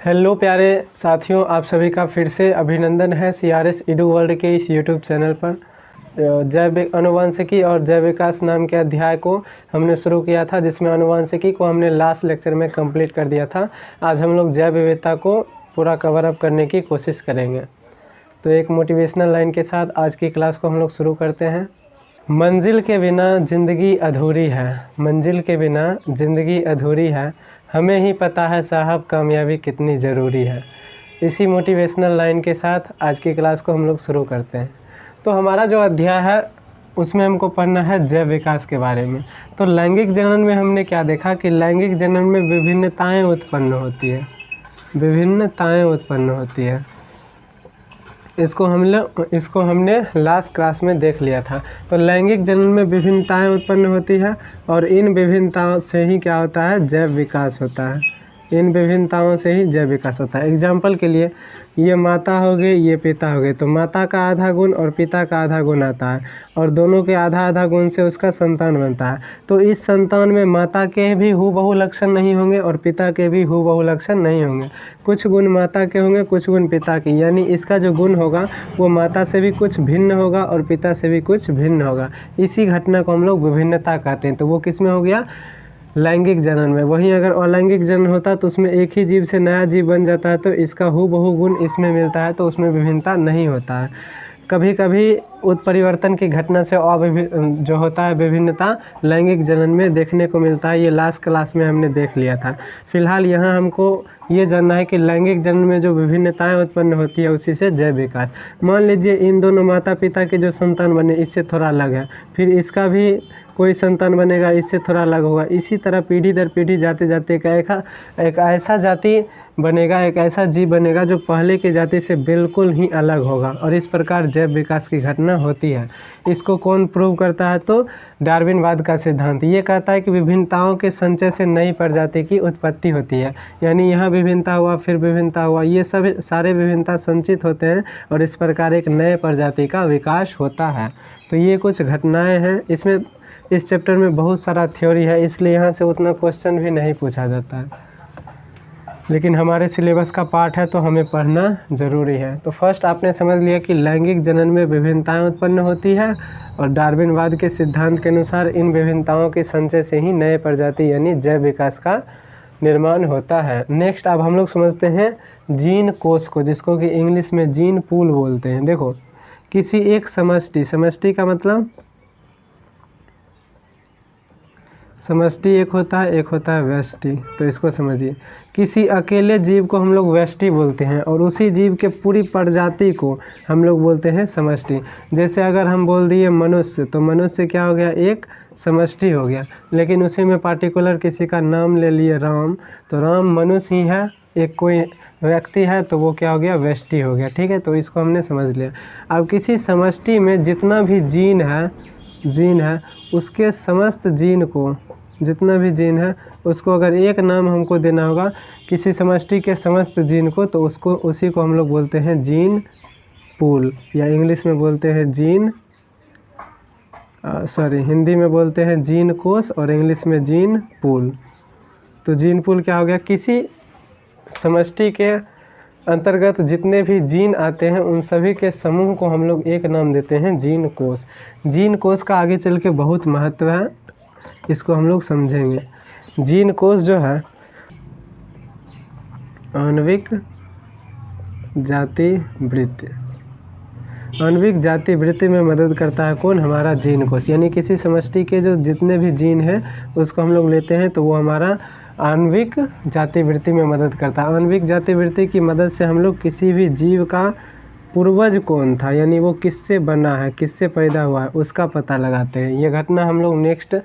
Hello प्यारे साथियों, आप सभी का फिर से अभिनंदन है CRS इडू वर्ल्ड के इस यूट्यूब चैनल पर। जैव अनुवांशिकी और जैव विकास नाम के अध्याय को हमने शुरू किया था, जिसमें अनुवांशिकी को हमने लास्ट लेक्चर में कंप्लीट कर दिया था। आज हम लोग जैव विविधता को पूरा कवर अप करने की कोशिश करेंगे। तो एक मोटिवेशनल लाइन के साथ आज की क्लास को हम लोग शुरू करते हैं। मंजिल के बिना ज़िंदगी अधूरी है, मंजिल के बिना ज़िंदगी अधूरी है, हमें ही पता है साहब कामयाबी कितनी ज़रूरी है। इसी मोटिवेशनल लाइन के साथ आज की क्लास को हम लोग शुरू करते हैं। तो हमारा जो अध्याय है उसमें हमको पढ़ना है जैव विकास के बारे में। तो लैंगिक जनन में हमने क्या देखा कि लैंगिक जनन में विभिन्नताएं उत्पन्न होती है, विभिन्नताएं उत्पन्न होती है। इसको हमने लास्ट क्लास में देख लिया था। तो लैंगिक जनन में विभिन्नताएं उत्पन्न होती है और इन विभिन्नताओं से ही क्या होता है, जैव विकास होता है। इन विभिन्नताओं से ही जैव विकास होता है। एग्जाम्पल के लिए ये माता हो गई, ये पिता हो गए, तो माता का आधा गुण और पिता का आधा गुण आता है और दोनों के आधा आधा गुण से उसका संतान बनता है। तो इस संतान में माता के भी हूबहू लक्षण नहीं होंगे और पिता के भी हूबहू लक्षण नहीं होंगे। कुछ गुण माता के होंगे, कुछ गुण पिता के, यानी इसका जो गुण होगा वो माता से भी कुछ भिन्न होगा और पिता से भी कुछ भिन्न होगा। इसी घटना को हम लोग विभिन्नता कहते हैं। तो वो किस में हो गया, लैंगिक जनन में। वहीं अगर अलैंगिक जनन होता तो उसमें एक ही जीव से नया जीव बन जाता है, तो इसका हूबहू गुण इसमें मिलता है, तो उसमें विभिन्नता नहीं होता है। कभी कभी उत्परिवर्तन की घटना से जो होता है विभिन्नता लैंगिक जनन में देखने को मिलता है। ये लास्ट क्लास में हमने देख लिया था। फिलहाल यहाँ हमको ये जानना है कि लैंगिक जनन में जो विभिन्नताएं उत्पन्न होती है उसी से जैव विकास। मान लीजिए इन दोनों माता पिता के जो संतान बने इससे थोड़ा अलग है, फिर इसका भी कोई संतान बनेगा इससे थोड़ा अलग होगा। इसी तरह पीढ़ी दर पीढ़ी जाते जाते एक ऐसा जाति बनेगा, एक ऐसा जीव बनेगा जो पहले की जाति से बिल्कुल ही अलग होगा। और इस प्रकार जैव विकास की घटना होती है। इसको कौन प्रूव करता है, तो डार्विनवाद का सिद्धांत। ये कहता है कि विभिन्नताओं के संचय से नई प्रजाति की उत्पत्ति होती है। यानी यहाँ विभिन्नता हुआ, फिर विभिन्नता हुआ, ये सब सारे विभिन्नता संचित होते हैं और इस प्रकार एक नए प्रजाति का विकास होता है। तो ये कुछ घटनाएँ हैं। इसमें इस चैप्टर में बहुत सारा थ्योरी है, इसलिए यहाँ से उतना क्वेश्चन भी नहीं पूछा जाता है, लेकिन हमारे सिलेबस का पार्ट है तो हमें पढ़ना ज़रूरी है। तो फर्स्ट आपने समझ लिया कि लैंगिक जनन में विभिन्नताएं उत्पन्न होती है और डार्विनवाद के सिद्धांत के अनुसार इन विभिन्नताओं के संचय से ही नए प्रजाति यानी जैव विकास का निर्माण होता है। नेक्स्ट अब हम लोग समझते हैं जीन कोश को, जिसको कि इंग्लिश में जीन पूल बोलते हैं। देखो, किसी एक समष्टि, समष्टि का मतलब समष्टि एक होता है, एक होता है व्यष्टि। तो इसको समझिए, किसी अकेले जीव को हम लोग व्यष्टि बोलते हैं और उसी जीव के पूरी प्रजाति को हम लोग बोलते हैं समष्टि। जैसे अगर हम बोल दिए मनुष्य, तो मनुष्य क्या हो गया, एक समष्टि हो गया। लेकिन उसी में पार्टिकुलर किसी का नाम ले लिए राम, तो राम मनुष्य ही है, एक कोई व्यक्ति है, तो वो क्या हो गया, व्यष्टि हो गया। ठीक है, तो इसको हमने समझ लिया। अब किसी समष्टि में जितना भी जीन है उसके समस्त जीन को, जितना भी जीन है उसको अगर एक नाम हमको देना होगा किसी समष्टि के समस्त जीन को, तो उसी को हम लोग बोलते हैं जीन पूल, या इंग्लिश में बोलते हैं हिंदी में बोलते हैं जीन कोश और इंग्लिश में जीन पूल। तो जीन पूल क्या हो गया, किसी समष्टि के अंतर्गत जितने भी जीन आते हैं उन सभी के समूह को हम लोग एक नाम देते हैं जीन कोश। जीन कोश का आगे चल के बहुत महत्व है, इसको हम लोग समझेंगे। जीन कोश जो है आणविक जाति वृत्ति, आणविक जाति वृत्ति में मदद करता है। कौन, हमारा जीन कोश। यानी किसी समष्टि के जो जितने भी जीन हैं उसको हम लोग लेते हैं, तो वो हमारा आणविक जाति वृत्ति में मदद करता है। आणविक जाति वृत्ति की मदद से हम लोग किसी भी जीव का पूर्वज कौन था, यानी वो किससे बना है, किससे पैदा हुआ है, उसका पता लगाते हैं। ये घटना हम लोग नेक्स्ट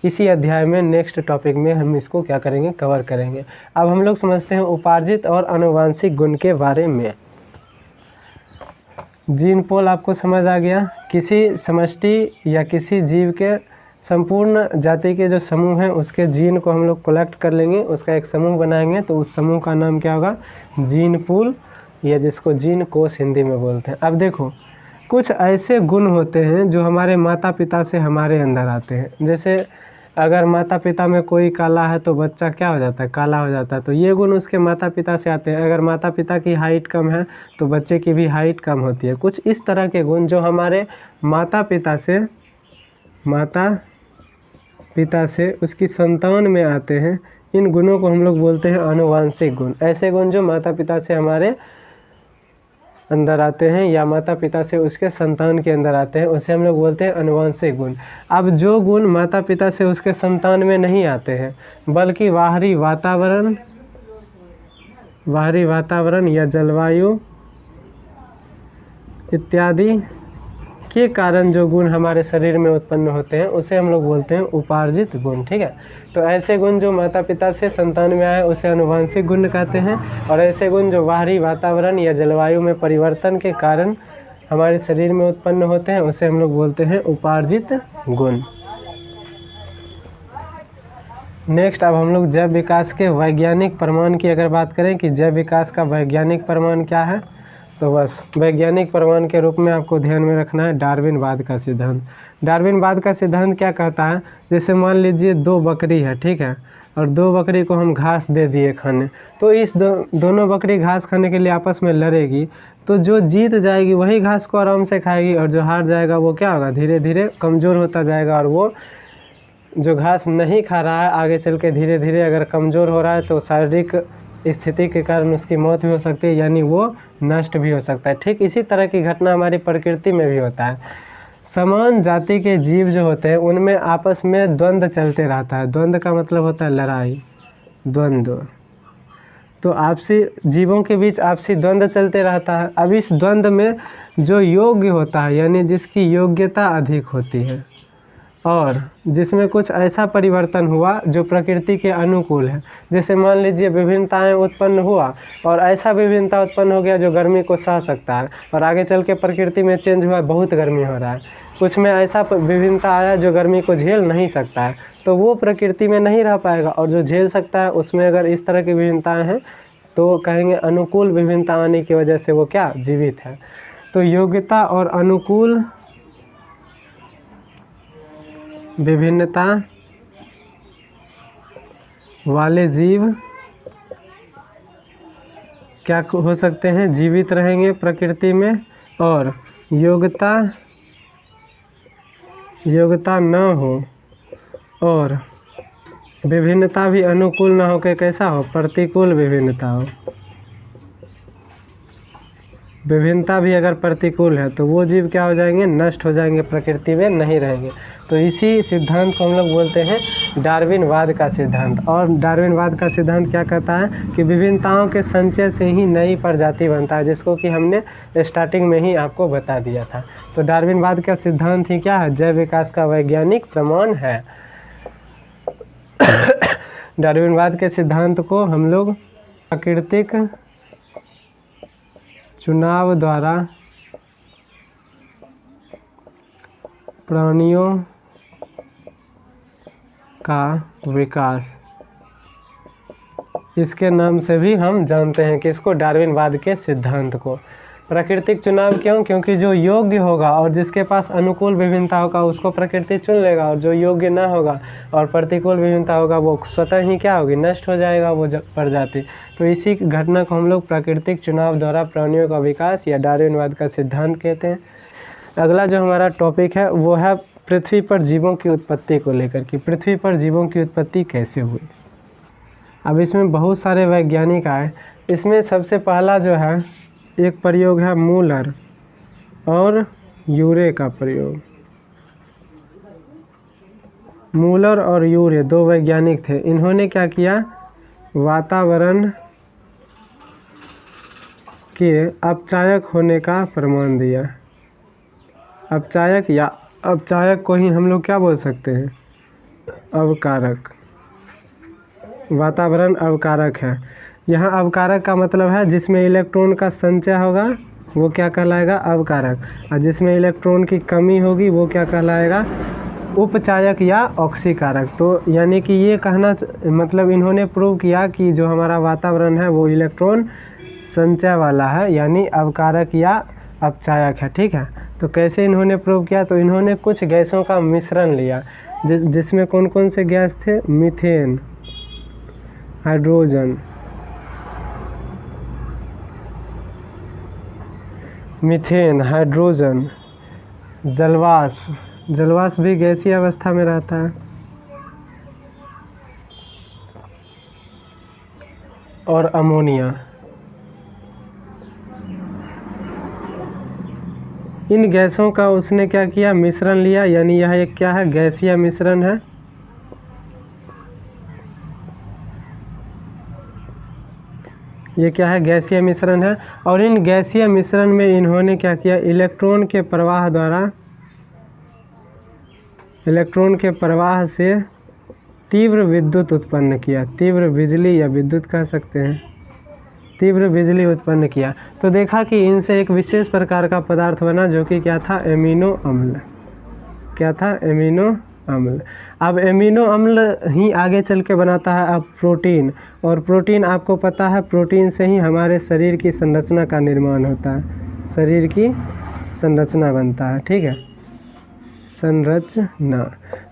इसी अध्याय में, नेक्स्ट टॉपिक में हम इसको क्या करेंगे, कवर करेंगे। अब हम लोग समझते हैं उपार्जित और आनुवंशिक गुण के बारे में। जीन पोल आपको समझ आ गया। किसी समष्टि या किसी जीव के संपूर्ण जाति के जो समूह हैं उसके जीन को हम लोग कलेक्ट कर लेंगे, उसका एक समूह बनाएंगे, तो उस समूह का नाम क्या होगा, जीन पूल, या जिसको जीन कोश हिंदी में बोलते हैं। अब देखो, कुछ ऐसे गुण होते हैं जो हमारे माता पिता से हमारे अंदर आते हैं। जैसे अगर माता पिता में कोई काला है तो बच्चा क्या हो जाता है, काला हो जाता है। तो ये गुण उसके माता पिता से आते हैं। अगर माता पिता की हाइट कम है तो बच्चे की भी हाइट कम होती है। कुछ इस तरह के गुण जो हमारे माता पिता से उसकी संतान में आते हैं, इन गुणों को हम लोग बोलते हैं आनुवांशिक गुण। ऐसे गुण जो माता पिता से हमारे अंदर आते हैं या माता पिता से उसके संतान के अंदर आते हैं, उसे हम लोग बोलते हैं आनुवांशिक गुण। अब जो गुण माता पिता से उसके संतान में नहीं आते हैं बल्कि बाहरी वातावरण या जलवायु इत्यादि के कारण जो गुण हमारे शरीर में उत्पन्न होते हैं उसे हम लोग बोलते हैं उपार्जित गुण। ठीक है, तो ऐसे गुण जो माता पिता से संतान में आए उसे आनुवंशिक गुण कहते हैं, और ऐसे गुण जो बाहरी वातावरण या जलवायु में परिवर्तन के कारण हमारे शरीर में उत्पन्न होते हैं उसे हम लोग बोलते हैं उपार्जित गुण। नेक्स्ट, अब हम लोग जैव विकास के वैज्ञानिक प्रमाण की अगर बात करें कि जैव विकास का वैज्ञानिक प्रमाण क्या है, तो बस वैज्ञानिक प्रमाण के रूप में आपको ध्यान में रखना है डार्विनवाद का सिद्धांत। डार्विनवाद का सिद्धांत क्या कहता है, जैसे मान लीजिए 2 बकरी है, ठीक है, और 2 बकरी को हम घास दे दिए खाने, तो इस दोनों बकरी घास खाने के लिए आपस में लड़ेगी, तो जो जीत जाएगी वही घास को आराम से खाएगी, और जो हार जाएगा वो क्या होगा, धीरे धीरे कमज़ोर होता जाएगा, और वो जो घास नहीं खा रहा है आगे चल के धीरे धीरे अगर कमज़ोर हो रहा है तो शारीरिक स्थिति के कारण उसकी मौत भी हो सकती है, यानी वो नष्ट भी हो सकता है। ठीक इसी तरह की घटना हमारी प्रकृति में भी होता है। समान जाति के जीव जो होते हैं उनमें आपस में द्वंद्व चलते रहता है। द्वंद्व का मतलब होता है लड़ाई, द्वंद्व। तो आपसी जीवों के बीच आपसी द्वंद्व चलते रहता है। अब इस द्वंद्व में जो योग्य होता है, यानी जिसकी योग्यता अधिक होती है और जिसमें कुछ ऐसा परिवर्तन हुआ जो प्रकृति के अनुकूल है, जैसे मान लीजिए विभिन्नताएं उत्पन्न हुआ और ऐसा विभिन्नता उत्पन्न हो गया जो गर्मी को सह सकता है, और आगे चल के प्रकृति में चेंज हुआ, बहुत गर्मी हो रहा है। कुछ में ऐसा विभिन्नता आया जो गर्मी को झेल नहीं सकता है, तो वो प्रकृति में नहीं रह पाएगा, और जो झेल सकता है उसमें अगर इस तरह की विभिन्नताएँ हैं तो कहेंगे अनुकूल विभिन्नता आने की वजह से वो क्या, जीवित है। तो योग्यता और अनुकूल विभिन्नता वाले जीव क्या हो सकते हैं, जीवित रहेंगे प्रकृति में, और योग्यता न हो और विभिन्नता भी अनुकूल ना हो के कैसा हो, प्रतिकूल विभिन्नता हो। विभिन्नता भी अगर प्रतिकूल है तो वो जीव क्या हो जाएंगे, नष्ट हो जाएंगे, प्रकृति में नहीं रहेंगे। तो इसी सिद्धांत को हम लोग बोलते हैं डार्विनवाद का सिद्धांत। और डार्विनवाद का सिद्धांत क्या कहता है कि विभिन्नताओं के संचय से ही नई प्रजाति बनता है, जिसको कि हमने स्टार्टिंग में ही आपको बता दिया था। तो डार्विनवाद का सिद्धांत ही क्या है, जैव विकास का वैज्ञानिक प्रमाण है। डार्विनवाद के सिद्धांत को हम लोग प्राकृतिक चुनाव द्वारा प्राणियों का विकास, इसके नाम से भी हम जानते हैं कि इसको डार्विनवाद के सिद्धांत को। प्राकृतिक चुनाव क्यों, क्योंकि जो योग्य होगा और जिसके पास अनुकूल विभिन्नता होगा उसको प्रकृति चुन लेगा, और जो योग्य ना होगा और प्रतिकूल विभिन्नता होगा वो स्वतः ही क्या होगी, नष्ट हो जाएगा वो प्रजाति। तो इसी घटना को हम लोग प्राकृतिक चुनाव द्वारा प्राणियों का विकास या डार्विनवाद का सिद्धांत कहते हैं। अगला जो हमारा टॉपिक है वो है पृथ्वी पर जीवों की उत्पत्ति को लेकर कि पृथ्वी पर जीवों की उत्पत्ति कैसे हुई। अब इसमें बहुत सारे वैज्ञानिक आए। इसमें सबसे पहला जो है एक प्रयोग है मूलर और यूरे का प्रयोग। मूलर और यूरे 2 वैज्ञानिक थे। इन्होंने क्या किया, वातावरण के अपचायक होने का प्रमाण दिया। अपचायक या अपचायक को ही हम लोग क्या बोल सकते हैं, अवकारक। वातावरण अवकारक है। यहाँ अवकारक का मतलब है जिसमें इलेक्ट्रॉन का संचय होगा वो क्या कहलाएगा, अवकारक, और जिसमें इलेक्ट्रॉन की कमी होगी वो क्या कहलाएगा, उपचायक या ऑक्सीकारक। तो यानी कि ये कहना मतलब इन्होंने प्रूव किया कि जो हमारा वातावरण है वो इलेक्ट्रॉन संचय वाला है, यानी अवकारक या अपचायक है। ठीक है, तो कैसे इन्होंने प्रूव किया, तो इन्होंने कुछ गैसों का मिश्रण लिया। जिसमें कौन कौन से गैस थे? मीथेन, हाइड्रोजन, मीथेन, हाइड्रोजन, जलवाष्प, जलवाष्प भी गैसीय अवस्था में रहता है, और अमोनिया। इन गैसों का उसने क्या किया? मिश्रण लिया, यानी यह एक क्या है? गैसीय मिश्रण है। ये क्या है? गैसीय मिश्रण है। और इन गैसीय मिश्रण में इन्होंने क्या किया? इलेक्ट्रॉन के प्रवाह द्वारा, इलेक्ट्रॉन के प्रवाह से तीव्र विद्युत उत्पन्न किया। तीव्र बिजली या विद्युत कह सकते हैं, तीव्र बिजली उत्पन्न किया। तो देखा कि इनसे एक विशेष प्रकार का पदार्थ बना जो कि क्या था? एमिनो अम्ल। क्या था? एमिनो अम्ल। अब एमिनो अम्ल ही आगे चल के बनाता है अब प्रोटीन, और प्रोटीन आपको पता है, प्रोटीन से ही हमारे शरीर की संरचना का निर्माण होता है, शरीर की संरचना बनता है। ठीक है, संरचना।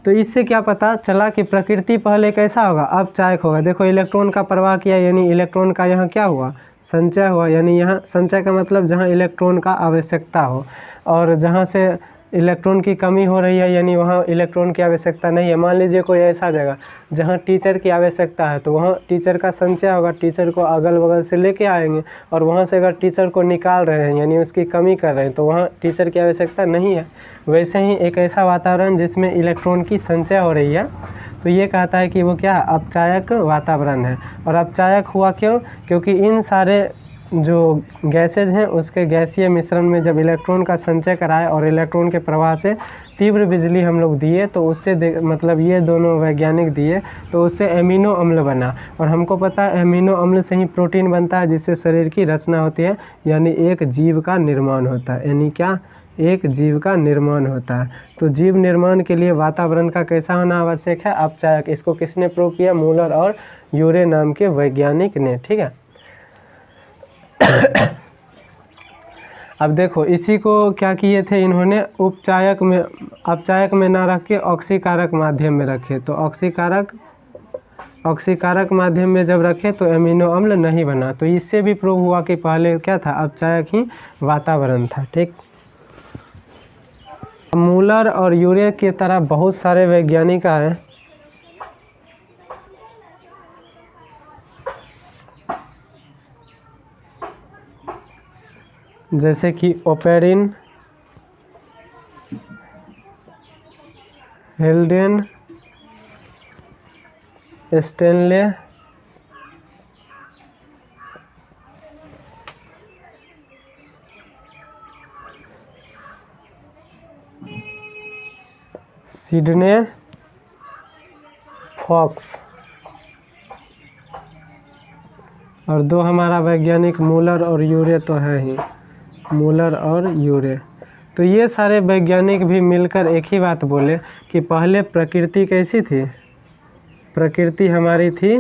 तो इससे क्या पता चला कि प्रकृति पहले कैसा होगा? अपचायक होगा। देखो इलेक्ट्रॉन का प्रवाह किया, यानी इलेक्ट्रॉन का यहाँ क्या हुआ? संचय हुआ। यानी यहाँ संचय का मतलब जहाँ इलेक्ट्रॉन का आवश्यकता हो, और जहाँ से इलेक्ट्रॉन की कमी हो रही है यानी वहाँ इलेक्ट्रॉन की आवश्यकता नहीं है। मान लीजिए कोई ऐसा जगह जहाँ टीचर की आवश्यकता है, तो वहाँ टीचर का संचय होगा, टीचर को अगल बगल से लेके आएंगे, और वहाँ से अगर टीचर को निकाल रहे हैं यानी उसकी कमी कर रहे हैं, तो वहाँ टीचर की आवश्यकता नहीं है। वैसे ही एक ऐसा वातावरण जिसमें इलेक्ट्रॉन की संचय हो रही है, तो ये कहता है कि वो क्या? अपचायक वातावरण है। और अपचायक हुआ क्यों? क्योंकि इन सारे जो गैसेज हैं उसके गैसीय मिश्रण में जब इलेक्ट्रॉन का संचय कराए और इलेक्ट्रॉन के प्रवाह से तीव्र बिजली हम लोग दिए, तो उससे मतलब ये दोनों वैज्ञानिक दिए, तो उससे एमिनो अम्ल बना। और हमको पता है एमिनो अम्ल से ही प्रोटीन बनता है, जिससे शरीर की रचना होती है, यानी एक जीव का निर्माण होता है। यानी क्या? एक जीव का निर्माण होता है। तो जीव निर्माण के लिए वातावरण का कैसा होना आवश्यक है? अपचायक। इसको किसने प्रूव किया? मूलर और यूरे नाम के वैज्ञानिक ने। ठीक है। अब देखो इसी को क्या किए थे इन्होंने? उपचायक में, अपचायक में ना रख के ऑक्सीकारक माध्यम में रखे। तो ऑक्सीकारक माध्यम में जब रखे तो एमिनो अम्ल नहीं बना। तो इससे भी प्रूव हुआ कि पहले क्या था? अपचायक ही वातावरण था। ठीक। मूलर और यूरे की तरह बहुत सारे वैज्ञानिक आए, जैसे कि ओपेरिन, हेल्डेन, स्टेनले, सिडने फॉक्स, और दो हमारा वैज्ञानिक मूलर और यूरे तो है ही, मूलर और यूरे। तो ये सारे वैज्ञानिक भी मिलकर एक ही बात बोले कि पहले प्रकृति कैसी थी? प्रकृति हमारी थी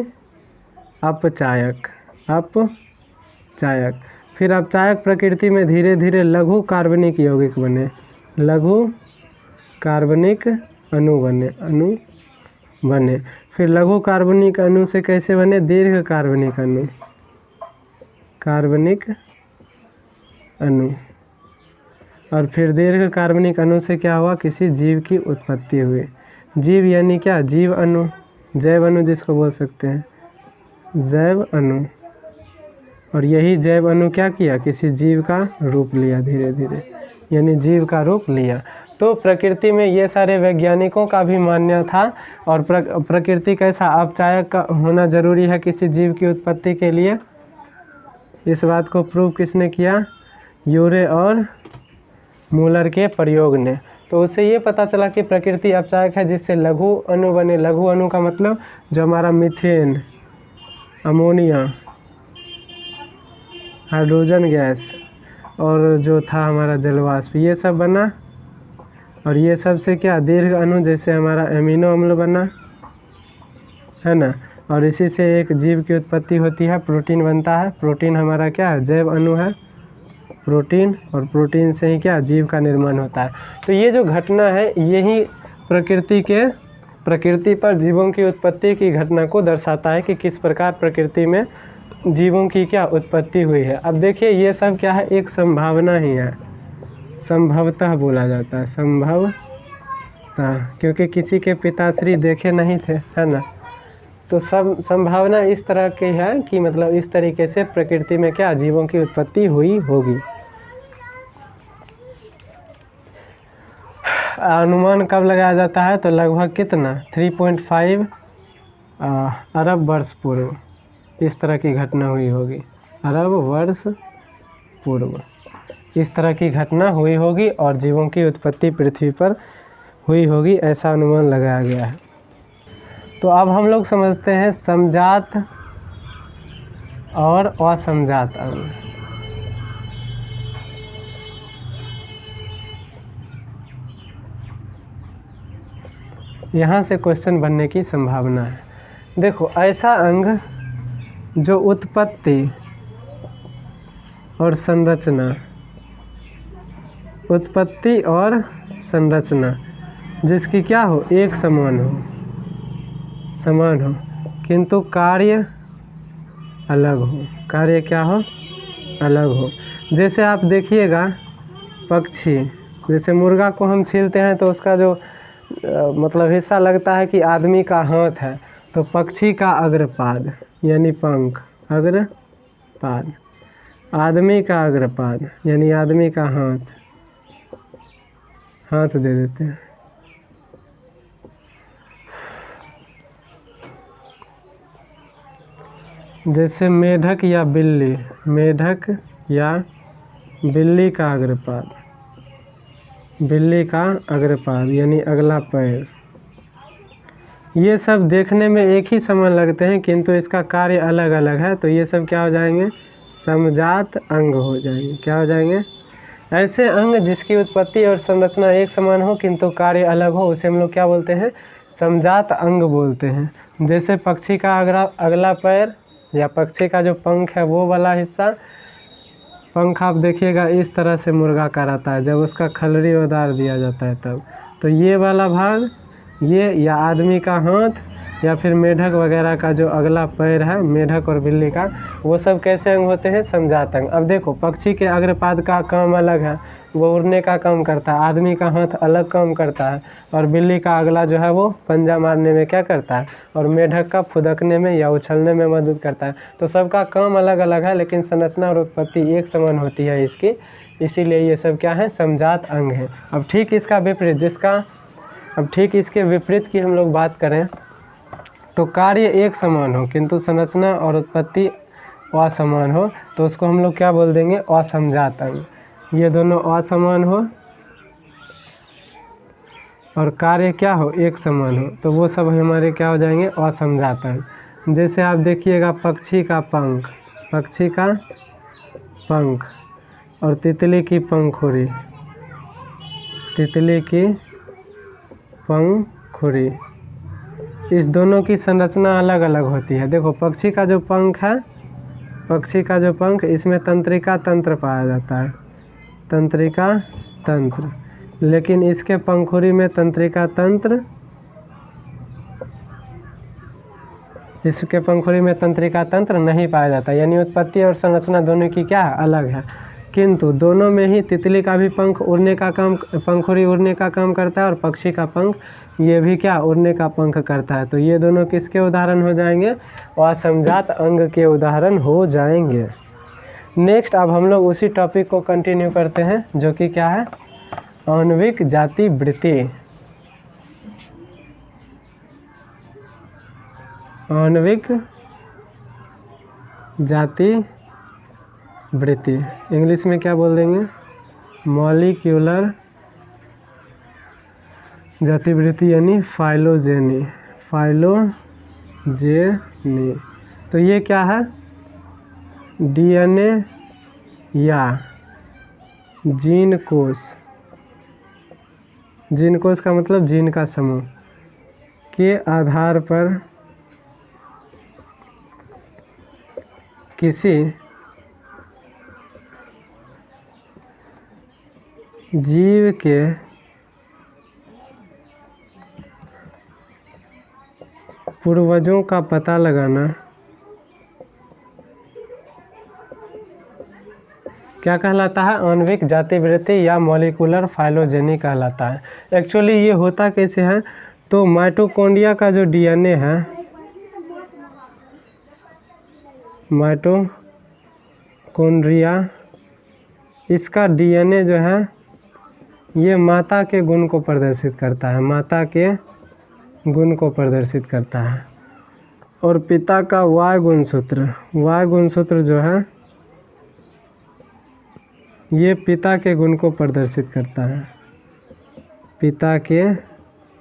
अपचायक, अपचायक। फिर अपचायक प्रकृति में धीरे धीरे लघु कार्बनिक यौगिक बने, लघु कार्बनिक अणु बने। फिर लघु कार्बनिक अणु से कैसे बने? दीर्घ कार्बनिक अणु। और फिर दीर्घ कार्बनिक अणु से क्या हुआ? किसी जीव की उत्पत्ति हुई। जीव यानी क्या? जीव अणु, जैव अणु जिसको बोल सकते हैं, जैव अणु। और यही जैव अणु क्या किया? किसी जीव का रूप लिया धीरे धीरे, यानी जीव का रूप लिया। तो प्रकृति में ये सारे वैज्ञानिकों का भी मानना था। और प्रकृति कैसा? अपचायक का होना जरूरी है किसी जीव की उत्पत्ति के लिए। इस बात को प्रूव किसने किया? यूरे और मूलर के प्रयोग ने। तो उससे ये पता चला कि प्रकृति अपचायक है, जिससे लघु अणु बने। लघु अणु का मतलब जो हमारा मीथेन, अमोनिया, हाइड्रोजन गैस और जो था हमारा जलवाष्प, ये सब बना। और ये सब से क्या? दीर्घ अणु, जैसे हमारा एमिनो अम्ल बना, है ना। और इसी से एक जीव की उत्पत्ति होती है, प्रोटीन बनता है। प्रोटीन हमारा क्या है? जैव अणु है प्रोटीन, और प्रोटीन से ही क्या? जीव का निर्माण होता है। तो ये जो घटना है यही प्रकृति के प्रकृति पर जीवों की उत्पत्ति की घटना को दर्शाता है कि किस प्रकार प्रकृति में जीवों की क्या उत्पत्ति हुई है। अब देखिए ये सब क्या है, एक संभावना ही है, संभवतः बोला जाता है, संभवतः, क्योंकि किसी के पिताश्री देखे नहीं थे, है ना। तो सब संभावना इस तरह की है कि मतलब इस तरीके से प्रकृति में क्या जीवों की उत्पत्ति हुई होगी। अनुमान कब लगाया जाता है, तो लगभग कितना 3.5 अरब वर्ष पूर्व इस तरह की घटना हुई होगी। अरब वर्ष पूर्व इस तरह की घटना हुई होगी और जीवों की उत्पत्ति पृथ्वी पर हुई होगी, ऐसा अनुमान लगाया गया है। तो अब हम लोग समझते हैं समजात और असमजात अंग। यहाँ से क्वेश्चन बनने की संभावना है। देखो, ऐसा अंग जो उत्पत्ति और संरचना, उत्पत्ति और संरचना जिसकी क्या हो, एक समान हो, समान हो, किंतु कार्य अलग हो, कार्य क्या हो, अलग हो। जैसे आप देखिएगा पक्षी, जैसे मुर्गा को हम छीलते हैं तो उसका जो मतलब हिस्सा लगता है कि आदमी का हाथ है, तो पक्षी का अग्रपाद यानी पंख, अग्रपाद, आदमी का अग्रपाद यानी आदमी का हाथ, हाथ दे देते हैं। जैसे मेढक या बिल्ली, मेढक या बिल्ली का अग्रपाद, बिल्ली का अग्रपाद यानी अगला पैर, ये सब देखने में एक ही समान लगते हैं किंतु इसका कार्य अलग अलग है, तो ये सब क्या हो जाएंगे, समजात अंग हो जाएंगे। क्या हो जाएंगे, ऐसे अंग जिसकी उत्पत्ति और संरचना एक समान हो किंतु कार्य अलग हो, उसे हम लोग क्या बोलते हैं, समजात अंग बोलते हैं। जैसे पक्षी का अगला पैर या पक्षी का जो पंख है वो वाला हिस्सा, पंख आप देखिएगा इस तरह से मुर्गा का रहता है जब उसका खलरी उतार दिया जाता है तब, तो ये वाला भाग, ये या आदमी का हाथ या फिर मेढक वगैरह का जो अगला पैर है, मेढक और बिल्ली का, वो सब कैसे अंग होते हैं, समजात अंग। अब देखो, पक्षी के अग्रपाद का काम अलग है, वो उड़ने का काम करता है, आदमी का हाथ अलग काम करता है, और बिल्ली का अगला जो है वो पंजा मारने में क्या करता है, और मेढक का फुदकने में या उछलने में मदद करता है। तो सबका काम अलग अलग है लेकिन संरचना और उत्पत्ति एक समान होती है इसकी, इसीलिए ये सब क्या है, समजात अंग है। अब ठीक इसका विपरीत, अब ठीक इसके विपरीत की हम लोग बात करें तो कार्य एक समान हो किंतु संरचना और उत्पत्ति असमान हो, तो उसको हम लोग क्या बोल देंगे, असमजात अंग। ये दोनों असमान हो और कार्य क्या हो, एक समान हो, तो वो सब हमारे क्या हो जाएंगे, असमजात अंग। जैसे आप देखिएगा पक्षी का पंख, पक्षी का पंख और तितली की पंखुड़ी, तितली की पंखुड़ी, इस दोनों की संरचना अलग अलग होती है। देखो, पक्षी का जो पंख है, पक्षी का जो पंख, इसमें तंत्रिका तंत्र पाया जाता है, तंत्रिका तंत्र, लेकिन इसके पंखुड़ी में तंत्रिका तंत्र, इसके पंखुड़ी में तंत्रिका तंत्र नहीं पाया जाता, यानी उत्पत्ति और संरचना दोनों की क्या है, अलग है। किंतु दोनों में ही तितली का भी पंख उड़ने का काम, पंखुड़ी उड़ने का काम करता है, और पक्षी का पंख ये भी क्या, उड़ने का पंख करता है। तो ये दोनों किसके उदाहरण हो जाएंगे, असमजात अंग के उदाहरण हो जाएंगे। नेक्स्ट अब हम लोग उसी टॉपिक को कंटिन्यू करते हैं जो कि क्या है, आणविक जाति वृत्ति। आणविक जाति वृत्ति इंग्लिश में क्या बोल देंगे, मॉलिक्यूलर जाति वृत्ति यानी फाइलोजेनी, फाइलोजेनी। तो ये क्या है, डीएनए या जीन कोश, जीन कोश का मतलब जीन का समूह, के आधार पर किसी जीव के पूर्वजों का पता लगाना क्या कहलाता है? आणविक जातिवृत्ति या मॉलिक्यूलर फाइलोजेनी कहलाता है। एक्चुअली ये होता कैसे है? तो माइटोकॉन्ड्रिया का जो डीएनए है, माइटोकॉन्ड्रिया, इसका डीएनए जो है ये माता के गुण को प्रदर्शित करता है, माता के गुण को प्रदर्शित करता है। और पिता का वाई गुणसूत्र जो है ये पिता के गुण को प्रदर्शित करता है, पिता के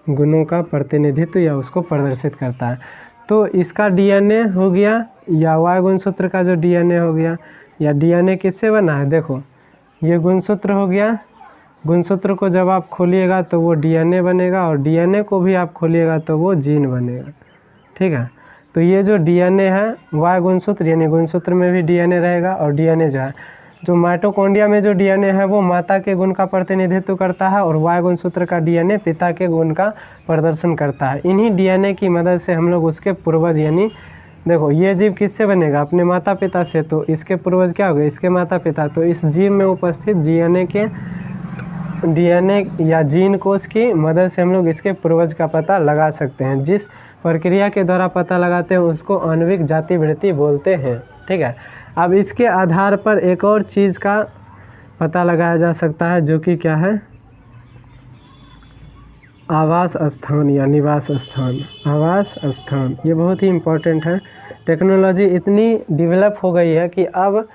गुणों का प्रतिनिधित्व या उसको प्रदर्शित करता है। तो इसका डीएनए हो गया या वाई गुणसूत्र का जो डीएनए हो गया, या डीएनए किससे बना है? देखो ये गुणसूत्र हो गया, गुणसूत्र को जब आप खोलिएगा तो वो डीएनए बनेगा, और डीएनए को भी आप खोलिएगा तो वो जीन बनेगा। ठीक है, तो ये जो डीएनए है वाई गुणसूत्र, यानी गुणसूत्र में भी डीएनए रहेगा, और डीएनए जो है जो माइटोकॉन्ड्रिया में जो डीएनए है वो माता के गुण का प्रतिनिधित्व करता है, और वाई गुणसूत्र का डीएनए पिता के गुण का प्रदर्शन करता है। इन्हीं डीएनए की मदद से हम लोग उसके पूर्वज, यानी देखो ये जीव किससे बनेगा? अपने माता पिता से, तो इसके पूर्वज क्या हो गए? इसके माता पिता। तो इस जीव में उपस्थित डीएनए या जीन कोश की मदद से हम लोग इसके पूर्वज का पता लगा सकते हैं। जिस प्रक्रिया के द्वारा पता लगाते हैं उसको आणविक जातिवृत्ति बोलते हैं। ठीक है, अब इसके आधार पर एक और चीज़ का पता लगाया जा सकता है, जो कि क्या है? आवास स्थान या निवास स्थान। आवास स्थान ये बहुत ही इम्पोर्टेंट है। टेक्नोलॉजी इतनी डेवलप हो गई है कि अब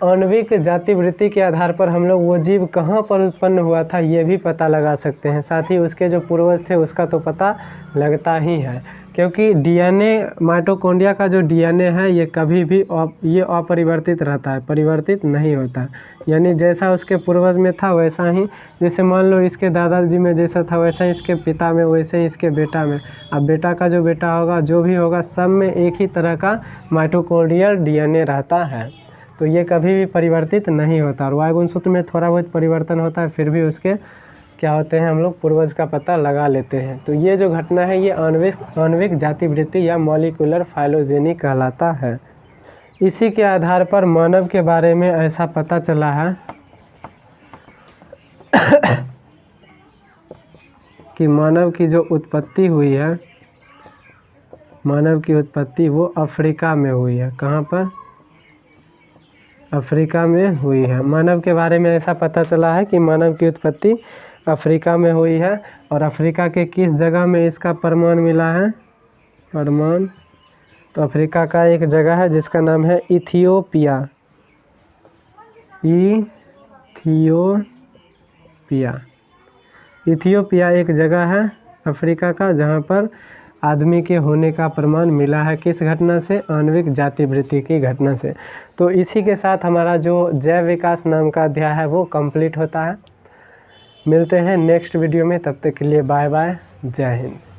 आणविक जातिवृत्ति के आधार पर हम लोग वो जीव कहाँ पर उत्पन्न हुआ था ये भी पता लगा सकते हैं। साथ ही उसके जो पूर्वज थे उसका तो पता लगता ही है, क्योंकि डीएनए, माइटोकॉन्ड्रिया का जो डीएनए है ये कभी भी ये अपरिवर्तित रहता है, परिवर्तित नहीं होता। यानी जैसा उसके पूर्वज में था वैसा ही, जैसे मान लो इसके दादाजी में जैसा था वैसा ही इसके पिता में, वैसे ही इसके बेटा में। अब बेटा का जो बेटा होगा, जो भी होगा, सब में एक ही तरह का माइटोकॉन्ड्रियल डीएनए रहता है। तो ये कभी भी परिवर्तित नहीं होता। और वाई गुणसूत्र में थोड़ा बहुत परिवर्तन होता है, फिर भी उसके क्या होते हैं, हम लोग पूर्वज का पता लगा लेते हैं। तो ये जो घटना है ये आणविक जातिवृत्ति या मॉलिक्यूलर फाइलोजेनी कहलाता है। इसी के आधार पर मानव के बारे में ऐसा पता चला है कि मानव की जो उत्पत्ति हुई है, मानव की उत्पत्ति वो अफ्रीका में हुई है। कहाँ पर? अफ्रीका में हुई है। मानव के बारे में ऐसा पता चला है कि मानव की उत्पत्ति अफ्रीका में हुई है। और अफ्रीका के किस जगह में इसका प्रमाण मिला है? प्रमाण तो अफ्रीका का एक जगह है जिसका नाम है इथियोपिया। इथियोपिया एक जगह है अफ्रीका का जहाँ पर आदमी के होने का प्रमाण मिला है। किस घटना से? आणविक जातिवृत्ति की घटना से। तो इसी के साथ हमारा जो जैव विकास नाम का अध्याय है वो कंप्लीट होता है। मिलते हैं नेक्स्ट वीडियो में, तब तक के लिए बाय बाय, जय हिंद।